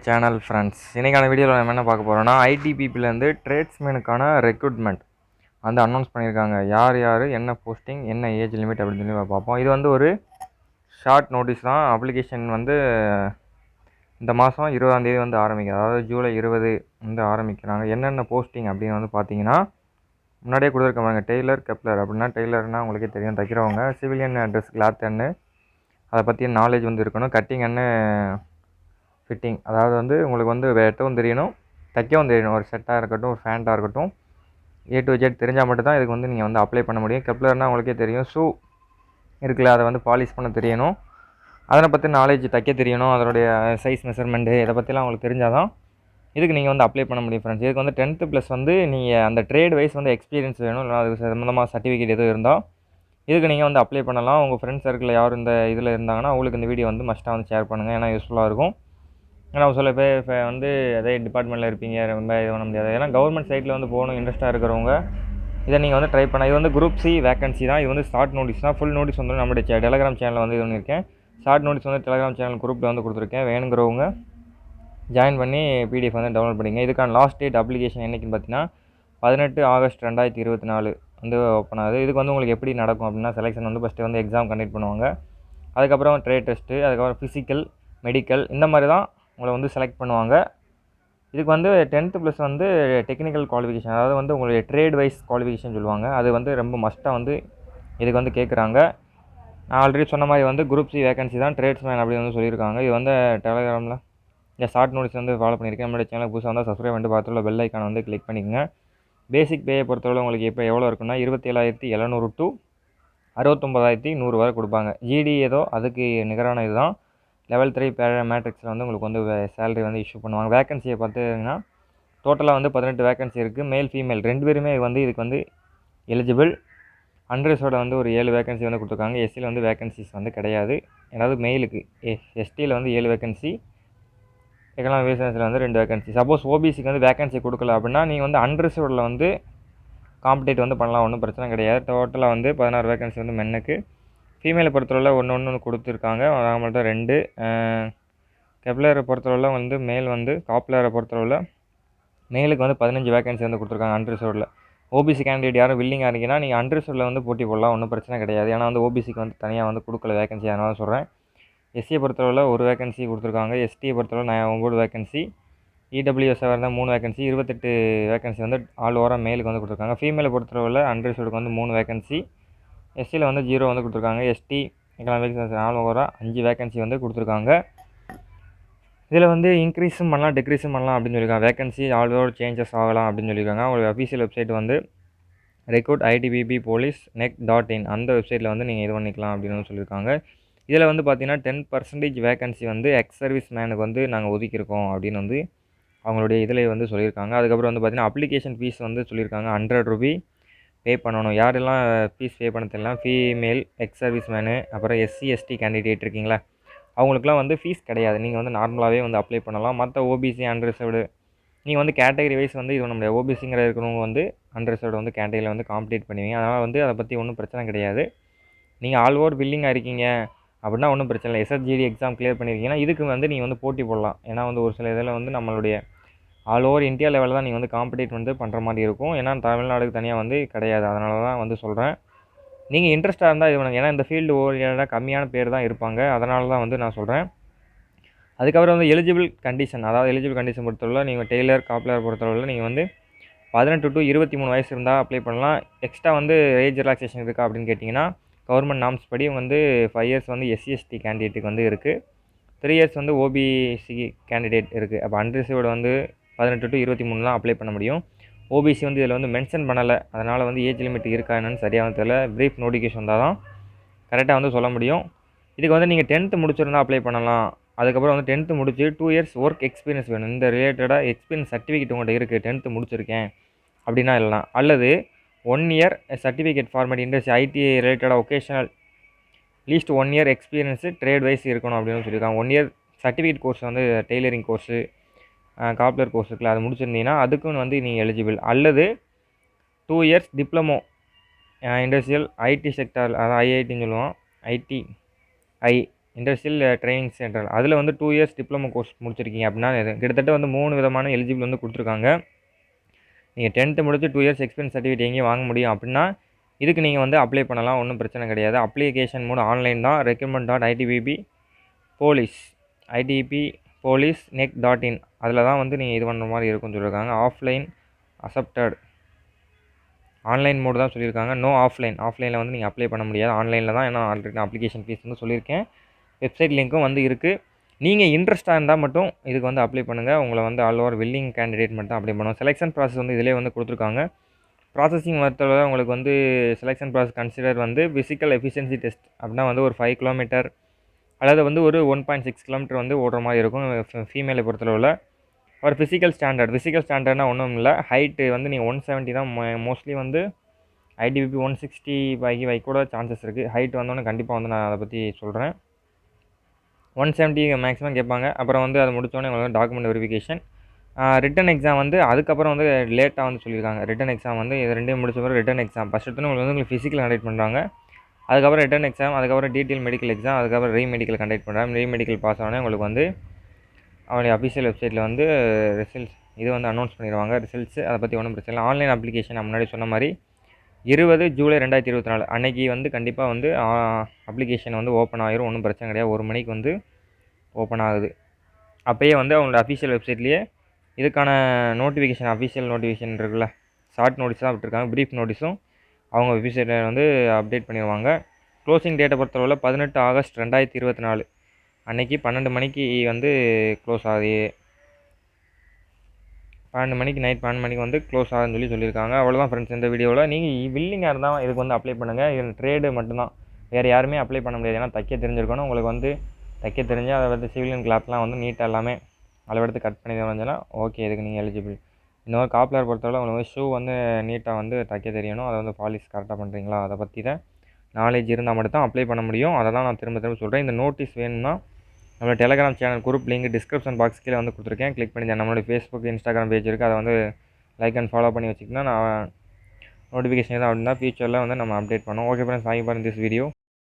Channel friends, இன்றைக்கான வீடியோவில் நம்ம என்ன பார்க்க போகிறோம்னா ஐடிபிபிலேருந்து ட்ரேட்ஸ்மேனுக்கான ரெக்ரூட்மெண்ட் வந்து அனௌன்ஸ் பண்ணியிருக்காங்க. யார் யார், என்ன போஸ்டிங், என்ன ஏஜ் லிமிட் அப்படின்னு சொல்லி பார்ப்போம். இது வந்து ஒரு ஷார்ட் நோட்டீஸ் தான். அப்ளிகேஷன் வந்து இந்த மாதம் 20ஆம் தேதி வந்து ஆரம்பிக்குது. அதாவது ஜூலை 20 வந்து ஆரம்பிக்கிறாங்க. என்னென்ன போஸ்டிங் அப்படின்னு வந்து பார்த்தீங்கன்னா, முன்னாடியே கொடுத்துருக்காங்க. Taylor, Kepler. அப்படின்னா டெய்லர்னால் உங்களுக்கே தெரியும், தைக்கிறவங்க. சிவிலியன் ட்ரெஸ் கிளாத் அண்டு அதை பற்றிய நாலேஜ் வந்து இருக்கணும். கட்டிங் அண்டு ஃபிட்டிங், அதாவது வந்து உங்களுக்கு வந்து வெட்டவும் தெரியணும், தைக்கவும் தெரியணும். ஒரு ஷர்ட்டாக இருக்கட்டும், ஒரு ஃபேண்ட்டாக இருக்கட்டும், A to Z தெரிஞ்சால் மட்டும் தான் இதுக்கு வந்து நீங்கள் வந்து அப்ளை பண்ண முடியும். கெப்லர்னால் உங்களுக்கே தெரியும், ஷூ இருக்குல்ல, அதை வந்து பாலிஷ் பண்ண தெரியணும். அதனை பற்றி நாலேஜ், தைக்க தெரியணும். அதனுடைய சைஸ் மெஷர்மெண்ட்டு இதை பற்றிலாம் உங்களுக்கு தெரிஞ்சால் தான் இதுக்கு நீங்கள் வந்து அப்ளை பண்ண முடியும் ஃப்ரெண்ட்ஸ். இதுக்கு வந்து 10th ப்ளஸ் வந்து நீங்கள் அந்த ட்ரேட் வைஸ் வந்து எக்ஸ்பீரியன்ஸ் வேணும், இல்லை அது சம்மந்தமாக சர்டிஃபிகேட் எதுவும் இருந்தால் இதுக்கு நீங்கள் வந்து அப்ளை பண்ணலாம். உங்கள் ஃப்ரெண்ட்ஸ் சர்க்கிளில் யாரும் இந்த இதில் இருந்தாங்கன்னா அவங்களுக்கு இந்த வீடியோ வந்து மஸ்ட்டாக வந்து ஷேர் பண்ணுங்கள், ஏன்னா யூஸ்ஃபுல்லாக இருக்கும். ஏன்னா சில பேர் வந்து அதே டிபார்ட்மெண்ட்டில் இருப்பீங்க, ரொம்ப இது பண்ண முடியாது. ஏன்னா கவர்மெண்ட் சைட்டில் வந்து போகணும் இன்ட்ரெஸ்ட்டாக இருக்கிறவங்க இதை நீங்கள் வந்து ட்ரை பண்ண. இது வந்து குரூப் சி வேகன்சி தான். இது வந்து ஷார்ட் நோட்டீஸ் தான். ஃபுல் நோட்டீஸ் வந்து நம்மளுடைய டெலகிராம் சேனலில் வந்து இது பண்ணியிருக்கேன். ஷார்ட் நோட்டீஸ் வந்து டெலகிராம் சேனல் குரூப்பில் வந்து கொடுத்துருக்கேன். வேணுங்கிறவங்க ஜாயின் பண்ணி பிடிஎஃப் வந்து டவுன்லோட் பண்ணிங்க. இதுக்கான லாஸ்ட் டேட் அப்ளிகேஷன் என்றைக்குன்னு பார்த்தீங்கன்னா 18 ஆகஸ்ட் 2024 வந்து ஓப்பன் ஆகுது. இதுக்கு வந்து உங்களுக்கு எப்படி நடக்கும் அப்படின்னா, செலெக்ஷன் வந்து ஃபஸ்ட்டு வந்து எக்ஸாம் கண்டக்ட் பண்ணுவாங்க. அதுக்கப்புறம் ட்ரேட் டெஸ்ட்டு, அதுக்கப்புறம் ஃபிசிக்கல், மெடிக்கல், இந்த மாதிரி தான் உங்களை வந்து செலக்ட் பண்ணுவாங்க. இதுக்கு வந்து 10th ப்ளஸ் வந்து டெக்னிக்கல் குவாலிஃபிகேஷன், அதாவது வந்து உங்களுடைய ட்ரேட் வைஸ் குவாலிஃபிகேஷன் சொல்லுவாங்க. அது வந்து ரொம்ப மஸ்ட்டாக வந்து இதுக்கு வந்து கேட்குறாங்க. நான் ஆல்ரெடி சொன்ன மாதிரி வந்து குரூப் சி வேகன்சி தான், ட்ரேட்ஸ்மேன் அப்படின்னு வந்து சொல்லியிருக்காங்க. இது வந்து டெலகிராமில் இந்த ஷார்ட் நோட்டீஸ் வந்து ஃபாலோ பண்ணியிருக்கேன். நம்மளுடைய சேனல் புதுசாக வந்து சப்ஸ்கிரைப் பண்ணிட்டு பார்த்துள்ள பெல் ஐக்கானை வந்து கிளிக் பண்ணிக்கங்க. பேசிக் பேயை பொறுத்தவரை உங்களுக்கு இப்போ எவ்வளோ இருக்குன்னா 27,700 டு 69,100 வரை கொடுப்பாங்க. ஜிடி ஏதோ அதுக்கு நிகரான இதுதான். லெவல் 3 மேட்ரிக்ஸில் வந்து உங்களுக்கு வந்து சேலரி வந்து இஷ்யூ பண்ணுவாங்க. வேகன்சியை பார்த்தீங்கன்னா டோட்டலாக வந்து 18 வேகன்சி இருக்குது. மேல் ஃபீமேல் 2 பேருமே வந்து இதுக்கு வந்து எலிஜிபிள். அன்ரிசர்வ்ட வந்து ஒரு 7 வேகன்சி வந்து கொடுத்துருக்காங்க. எஸ்சியில் வந்து வேகன்சிஸ் வந்து கிடையாது. ஏதாவது மெயிலுக்கு எஸ்டியில் வந்து 7 வேகன்சி, எக்கனாமிக் பிஸ்னஸில் வந்து 2 வேகன்சி. சப்போஸ் ஓபிசிக்கு வந்து வேகன்சி கொடுக்கல அப்படின்னா நீங்கள் வந்து அன்ரிசர்வ்டில் வந்து காம்படேட் வந்து பண்ணலாம், ஒன்றும் பிரச்சனை கிடையாது. டோட்டலாக வந்து 16 வேகன்சி வந்து மென்னுக்கு. ஃபீமேலை பொறுத்தவரை ஒன்று கொடுத்துருக்காங்க, நம்மள்ட்ட 2. கெப்லரை பொறுத்தவரை வந்து மேல் வந்து காப்லரை பொறுத்தவரை மேலுக்கு வந்து 15 வேகன்சி வந்து கொடுத்துருக்காங்க அன்ரிசர்வ்டில். ஓபிசி கேண்டிடேட் யாரும் வில்லிங்காக இருக்கீங்கன்னா நீங்கள் அன்ரிசர்வ்டில் வந்து போட்டி போடலாம், ஒன்றும் பிரச்சனை கிடையாது. ஏன்னா வந்து ஓபிசிக்கு வந்து தனியாக வந்து கொடுக்கல வேகன்சி, அதனால சொல்கிறேன். எஸ்சியை பொறுத்தவரை 1 வேகன்சி கொடுத்துருக்காங்க. எஸ்டியை பொறுத்தவரை 9 வேகன்சி. இடபிள்யூஎஸ்ஸாக இருந்தால் 3 வேகன்சி. 28 வேகன்சி வந்து ஆல் ஓவராக மேலுக்கு வந்து கொடுத்துருக்காங்க. ஃபீமேலை பொறுத்தவரை அன்ரிசர்வ்டுக்கு வந்து 3 வேகன்சி. எஸ்சியில் வந்து 0 வந்து கொடுத்துருக்காங்க. எஸ்டி எக்கனாமிக் ஆல் ஓவராக 5 வேகன்சி வந்து கொடுத்துருக்காங்க. இதில் வந்து இன்க்ரீஸும் பண்ணலாம், டிக்ரீஸும் பண்ணலாம் அப்படின்னு சொல்லியிருக்காங்க. வேகன்சி ஆல் ஓவர் சேஞ்சஸ் ஆகலாம் அப்படின்னு சொல்லியிருக்காங்க. அவங்களோட அஃபீஷியல் வெப்சைட் வந்து recruit.idbpolice.net.in அந்த வெப்சைட்டில் வந்து நீங்கள் இது பண்ணிக்கலாம் அப்படின்னு சொல்லியிருக்காங்க. இதில் வந்து பார்த்தீங்கன்னா 10% வேகன்சி வந்து எக்ஸ் சர்வீஸ் மேனுக்கு வந்து நாங்கள் ஒதுக்கியிருக்கோம் அப்படின்னு வந்து அவங்களுடைய இதில் வந்து சொல்லியிருக்காங்க. அதுக்கப்புறம் வந்து பார்த்தீங்கன்னா அப்ளிகேஷன் ஃபீஸ் வந்து சொல்லியிருக்காங்க, 100 ரூபி பே பண்ணணும். யாரெல்லாம் ஃபீஸ் பே பண்ண தெரியலாம், ஃபீமேல், எக்ஸ் சர்வீஸ் மேனு, அப்புறம் எஸ்சி எஸ்டி கேண்டிடேட் இருக்கீங்களா, அவங்களுக்குலாம் வந்து ஃபீஸ் கிடையாது. நீங்கள் வந்து நார்மலாகவே வந்து அப்ளை பண்ணலாம். மற்ற ஓபிசி அன்ரிசர்வ்டு நீங்கள் வந்து கேட்டகரி வைஸ் வந்து இது நம்மளுடைய ஓபிசிங்கிற இருக்கிறவங்க வந்து அன்ரிசர்வ்டு வந்து கேட்டகரியில் வந்து காம்படேட் பண்ணுவீங்க. அதனால் வந்து அதை பற்றி ஒன்றும் பிரச்சனை கிடையாது. நீங்கள் ஆல் ஓவர் வில்லிங்காக இருக்கீங்க அப்படின்னா ஒன்றும் பிரச்சனை இல்லை. எஸ்எஸ்ஜிடி எக்ஸாம் கிளியர் பண்ணியிருக்கீங்கன்னா இதுக்கு வந்து நீங்கள் வந்து போட்டி போடலாம். ஏன்னா வந்து ஒரு சில இதில் வந்து நம்மளுடைய ஆல் ஓவர் இந்தியா லெவலில் தான் நீங்கள் வந்து காம்படேட் வந்து பண்ணுற மாதிரி இருக்கும். ஏன்னா தமிழ்நாடுக்கு தனியாக வந்து கிடையாது. அதனால தான் வந்து சொல்கிறேன். நீங்கள் இன்ட்ரெஸ்ட்டாக இருந்தால் இது பண்ணுங்கள். ஏன்னா இந்த ஃபீல்டு ஓரியண்டாக கம்மியான பேர் தான் இருப்பாங்க. அதனால தான் வந்து நான் சொல்கிறேன். அதுக்கப்புறம் வந்து எலிஜிபிள் கண்டிஷன், அதாவது எலிஜிபிள் கண்டிஷன் பொறுத்தவரை நீங்கள் டெய்லர், காப்லர் பொறுத்தவரையில் நீங்கள் வந்து 18 to 23 வயசு இருந்தால் அப்ளை பண்ணலாம். எக்ஸ்ட்ரா வந்து ஏஜ் ரிலாக்ஸேஷன் இருக்கா அப்படின்னு கேட்டிங்கன்னா கவர்மெண்ட் நார்ம்ஸ் படி வந்து 5 இயர்ஸ் வந்து எஸ்சி எஸ்டி கேண்டிடேட்டுக்கு வந்து இருக்குது. 3 இயர்ஸ் வந்து ஓபிசி கேண்டிடேட் இருக்குது. அப்போ அன்ரிசர்வ்டு வந்து 18 to 23 தான் அப்ளை பண்ண முடியும். ஓபிசி வந்து இதில் வந்து மென்ஷன் பண்ணலை, அதனால் வந்து ஏஜ் லிமிட் இருக்கா என்னன்னு சரியாக தெரியல. ப்ரீஃப் நோட்டிஃபிகேஷன் வந்தால் தான் கரெக்டாக வந்து சொல்ல முடியும். இதுக்கு வந்து நீங்கள் 10th முடிச்சிருந்தால் அப்ளை பண்ணலாம். அதுக்கப்புறம் வந்து 10th முடிச்சு 2 இயர்ஸ் ஒர்க் எக்ஸ்பீரியன்ஸ் வேணும். இந்த ரிலேட்டடாக எக்ஸ்பீரியன்ஸ் சர்டிஃபிகேட் உங்கள்கிட்ட இருக்குது, 10th முடிச்சிருக்கேன் அப்படின்னா இல்லைனா, அல்லது 1 year certificate format industry IT ரிலேட்டடாக vocational least 1 year experience trade wise இருக்கணும் அப்படின்னு சொல்லியிருக்காங்க. 1 இயர் சர்டிஃபிகேட் கோர்ஸ் வந்து டெய்லரிங் கோர்ஸு, காப்லர் கோர்ஸ் இருக்குல்ல, அது முடிச்சிருந்தீங்கன்னா அதுக்குன்னு வந்து நீங்கள் எலிஜிபிள். அல்லது 2 years diploma industrial IT sector, அதாவது ஐஐடின்னு சொல்லுவோம், ஐடி இண்டஸ்ட்ரியல் ட்ரைனிங் சென்டர். அதில் வந்து 2 இயர்ஸ் டிப்ளமோ கோர்ஸ் முடிச்சிருக்கீங்க அப்படின்னா கிட்டத்தட்ட வந்து 3 விதமான எலிஜிபிள் வந்து கொடுத்துருக்காங்க. நீங்கள் 10th முடிச்சு 2 இயர்ஸ் எக்ஸ்பீரியன்ஸ் சர்டிஃபிகேட் எங்கேயும் வாங்க முடியும் அப்படின்னா இதுக்கு நீங்கள் வந்து அப்ளை பண்ணலாம். ஒன்றும் பிரச்சனை கிடையாது. அப்ளிகேஷன் மோட் ஆன்லைன் தான். recruitment.itbp police ITP police nec.in அதில் தான் வந்து நீங்கள் இது பண்ணுற மாதிரி இருக்கும்னு சொல்லியிருக்காங்க. ஆஃப்லைன் அக்செப்டட் ஆன்லைன் மோடு தான் சொல்லியிருக்காங்க. நோ ஆஃப்லைனில் வந்து நீங்கள் அப்ளை பண்ண முடியாது. ஆன்லைனில் தான். ஏன்னா ஆல்ரெடி நான் அப்ளிகேஷன் ஃபீஸ் வந்து சொல்லியிருக்கேன். வெப்சைட் லிங்க்கும் வந்து இருக்குது. நீங்கள் இன்ட்ரெஸ்ட்டாக இருந்தால் மட்டும் இதுக்கு வந்து அப்ளை பண்ணுங்கள். உங்களை வந்து ஆல் ஓவர் வில்லிங் கேண்டிடேட் மட்டும் தான் அப்ளை பண்ணுவோம். செலெக்ஷன் ப்ராசஸ் வந்து இதிலே வந்து கொடுத்துருக்காங்க. ப்ராசஸிங் மெத்தடில் உங்களுக்கு வந்து செலெக்ஷன் ப்ராசஸ் கன்சிடர் வந்து ஃபிசிக்கல் எஃபிஷியன்சி டெஸ்ட் அப்படின்னா வந்து ஒரு 5 கிலோமீட்டர் அல்லது வந்து ஒரு 1.6 கிலோமீட்டர் வந்து ஓடுற மாதிரி இருக்கும் ஃபீமேலை பொறுத்தளவில். ஒரு ஃபிசிக்கல் ஸ்டாண்டர்ட்னா ஒன்றும் இல்லை. ஹைட்டு வந்து நீங்கள் 170 தான் மோஸ்ட்லி வந்து ஐடிபிபி 160 வைக்க கூட சான்சஸ் இருக்குது. ஹைட் வந்தோன்னே கண்டிப்பாக வந்து நான் அதை பற்றி சொல்கிறேன். 170 மேக்ஸிமம் கேட்பாங்க. அப்புறம் வந்து அதை முடித்தோடனே உங்களுக்கு டாக்குமெண்ட் வெரிஃபிகேஷன். ரிட்டன் எக்ஸாம் வந்து அதுக்கப்புறம் வந்து லேட்டாக வந்து சொல்லியிருக்காங்க. ரிட்டன் எக்ஸாம் வந்து இது ரெண்டையும் முடிச்ச பிறகு ரிட்டன் எக்ஸாம் ஃபஸ்ட் எடுத்தோன்னே உங்களுக்கு ஃபிசிக்கல் கண்டக்ட் பண்ணுறாங்க. அதுக்கப்புறம் ரிட்டன் எக்ஸாம், அதுக்கப்புறம் டீட்டெயில் மெடிக்கல் எக்ஸாம், அதுக்கப்புறம் ரீமெடிக்கல் கண்டக்ட் பண்ணுறாங்க. ரீமெடிக்கல் பாஸ் ஆனே உங்களுக்கு வந்து அவங்களுடைய அஃபிஷியல் வெப்சைட்டில் வந்து ரிசல்ட்ஸ் இது வந்து அனௌன்ஸ் பண்ணிடுவாங்க. ரிசல்ட்ஸு அதை பற்றி ஒன்றும் பிரச்சனை இல்லை. ஆன்லைன் அப்ளிகேஷன் நான் முன்னாடி சொன்ன மாதிரி 20 ஜூலை 2024 அன்றைக்கி வந்து கண்டிப்பாக வந்து அப்ளிகேஷன் வந்து ஓப்பன் ஆகிரும். ஒன்றும் பிரச்சனை கிடையாது. 1 மணிக்கு வந்து ஓப்பன் ஆகுது. அப்போயே வந்து அவங்களோட அஃபிஷியல் வெப்சைட்லேயே இதுக்கான நோட்டிஃபிகேஷன் அஃபிஷியல் நோட்டிஃபிகேஷன் இருக்குல்ல, ஷார்ட் நோட்டீஸ் தான் விட்டுருக்காங்க. ப்ரீஃப் நோட்டீஸும் அவங்க வெப்சைட்டில் வந்து அப்டேட் பண்ணிடுவாங்க. க்ளோசிங் டேட்டை பொறுத்தளவில் 18 ஆகஸ்ட் 2024 அன்றைக்கி 12 மணிக்கு வந்து க்ளோஸ் ஆகுது. 12 மணிக்கு நைட் 12 மணிக்கு வந்து க்ளோஸ் ஆகுதுன்னு சொல்லியிருக்காங்க. அவ்வளோதான் ஃப்ரெண்ட்ஸ் இந்த வீடியோவில். நீங்கள் வில்லிங்காக இருந்தால் இதுக்கு வந்து அப்ளை பண்ணுங்கள். இது ட்ரேடு மட்டும்தான், வேறு யாருமே அப்ளை பண்ண முடியாது. ஏன்னா தைக்க தெரிஞ்சிருக்கணும். உங்களுக்கு வந்து தைக்க தெரிஞ்சு அதை வந்து சிவிலியன் கிளாத்லாம் வந்து நீட்டாக எல்லாமே அளவெடுத்து கட் பண்ணி வந்துச்சுன்னா ஓகே, இதுக்கு நீங்கள் எலிஜிபிள். இன்னொரு காப்லர் பொறுத்தவரை உங்களுக்கு ஷூ வந்து நீட்டாக வந்து தைக்க தெரியணும். அதை வந்து பாலிஷ் கரெக்டாக பண்ணுறீங்களா, அதை பற்றி தான் நாலேஜ் இருந்தால் மட்டும் தான் அப்ளை பண்ண முடியும். அதை தான் நான் திரும்ப சொல்கிறேன். இந்த நோட்டீஸ் வேணும்னா நம்மளோட Telegram channel group link description box கீழே வந்து கொடுத்துருக்கேன். கிளிக் பண்ணி நம்மளோட ஃபேஸ்புக் இன்ஸ்டாகிராம் பேஜ் இருக்குது. அதை வந்து லைக் அண்ட் ஃபாலோ பண்ணி வச்சிங்கன்னா நான் நோட்டிஃபிகேஷன் எதாவது அப்படின்னா ஃபியூச்சரில் வந்து நம்ம அப்டேட் பண்ணுவோம். Okay friends, thank you for this video.